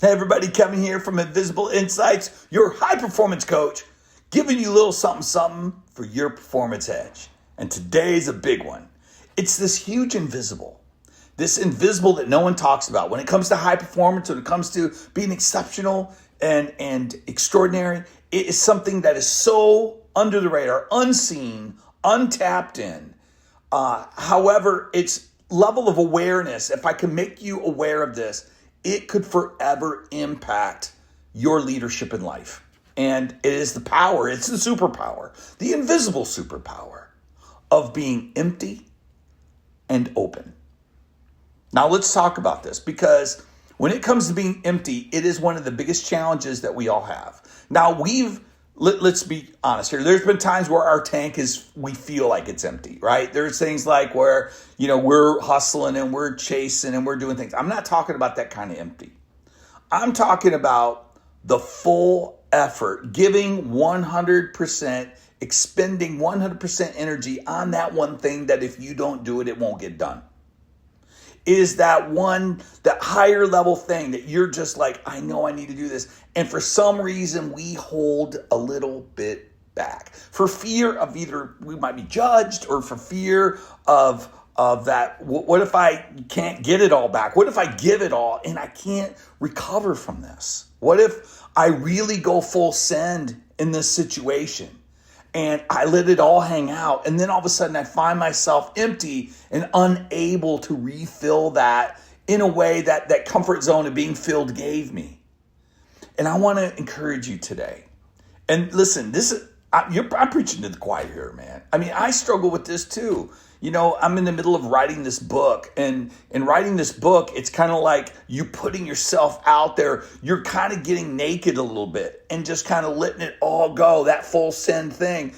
Hey everybody, Kevin here from Invisible Insights, your high performance coach, giving you a little something for your performance edge. And today's a big one. It's this huge invisible that no one talks about. When it comes to high performance, when it comes to being exceptional and extraordinary, it is something that is so under the radar, unseen, untapped in. However, its level of awareness, if I can make you aware of this, it could forever impact your leadership in life. And it is the power, it's the superpower, the invisible superpower of being empty and open. Now let's talk about this, because when it comes to being empty, it is one of the biggest challenges that we all have. Now let's be honest here. There's been times where our tank we feel like it's empty, right? There's things like where, we're hustling and we're chasing and we're doing things. I'm not talking about that kind of empty. I'm talking about the full effort, giving 100%, expending 100% energy on that one thing that if you don't do it, it won't get done. Is that higher level thing that you're just like, I know I need to do this. And for some reason, we hold a little bit back for fear of either we might be judged or for fear of that. What if I can't get it all back? What if I give it all and I can't recover from this? What if I really go full send in this situation? And I let it all hang out. And then all of a sudden I find myself empty and unable to refill that in a way that comfort zone of being filled gave me. And I want to encourage you today. And listen, I'm preaching to the choir here, man. I mean, I struggle with this too. I'm in the middle of writing this book, and in writing this book, it's kind of like you putting yourself out there. You're kind of getting naked a little bit and just kind of letting it all go, that full send thing.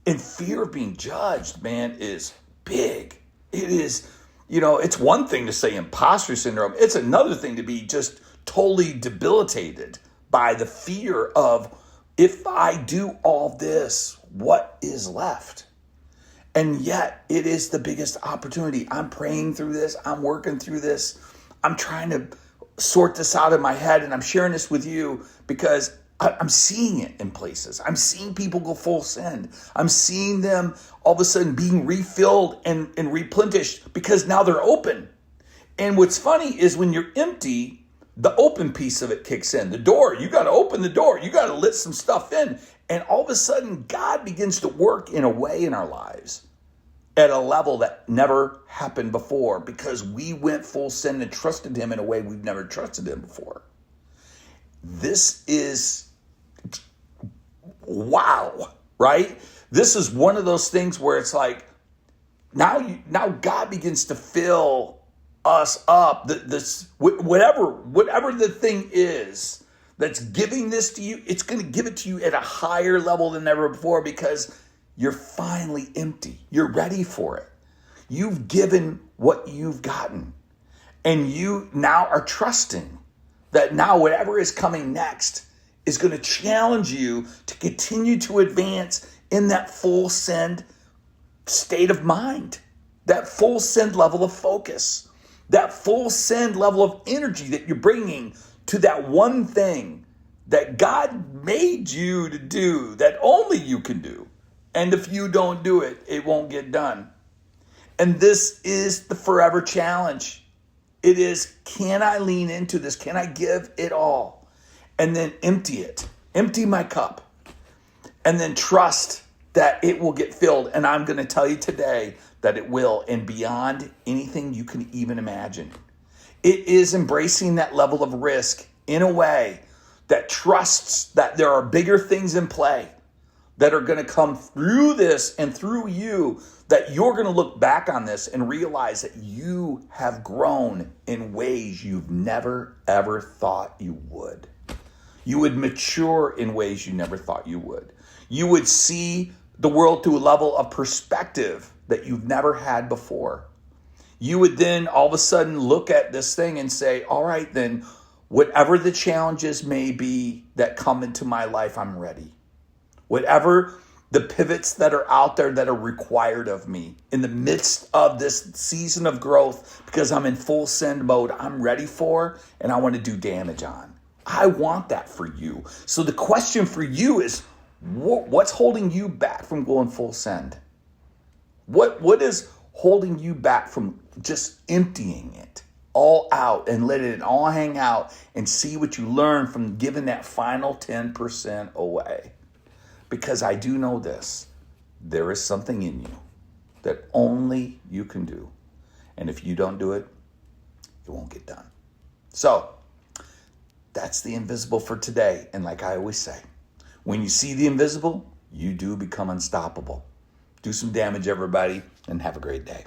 And fear of being judged, man, is big. It is, it's one thing to say imposter syndrome. It's another thing to be just totally debilitated by the fear of, if I do all this, what is left? And yet it is the biggest opportunity. I'm praying through this. I'm working through this. I'm trying to sort this out in my head, and I'm sharing this with you because I'm seeing it in places. I'm seeing people go full send. I'm seeing them all of a sudden being refilled and replenished because now they're open. And what's funny is when you're empty, the open piece of it kicks in. The door, you got to open the door. You got to let some stuff in. And all of a sudden, God begins to work in a way in our lives at a level that never happened before because we went full send and trusted him in a way we've never trusted him before. This is wow, right? This is one of those things where it's like, now God begins to fill us up. Whatever the thing is that's giving this to you, it's going to give it to you at a higher level than ever before because you're finally empty. You're ready for it. You've given what you've gotten. And you now are trusting that now whatever is coming next is going to challenge you to continue to advance in that full send state of mind, that full send level of focus, that full send level of energy that you're bringing to that one thing that God made you to do, that only you can do. And if you don't do it, it won't get done. And this is the forever challenge. It is, can I lean into this? Can I give it all? And then empty it. Empty my cup. And then trust that it will get filled. And I'm going to tell you today that it will, and beyond anything you can even imagine. It is embracing that level of risk in a way that trusts that there are bigger things in play that are going to come through this and through you, that you're going to look back on this and realize that you have grown in ways you've never, ever thought you would. You would mature in ways you never thought you would. You would see the world through a level of perspective that you've never had before. You would then all of a sudden look at this thing and say, all right, then whatever the challenges may be that come into my life, I'm ready. Whatever the pivots that are out there that are required of me in the midst of this season of growth, because I'm in full send mode, I'm ready for, and I want to do damage on. I want that for you. So the question for you is, what's holding you back from going full send? What is holding you back from just emptying it all out and letting it all hang out and see what you learn from giving that final 10% away? Because I do know this, there is something in you that only you can do. And if you don't do it, it won't get done. So that's the invisible for today. And like I always say, when you see the invisible, you do become unstoppable. Do some damage, everybody, and have a great day.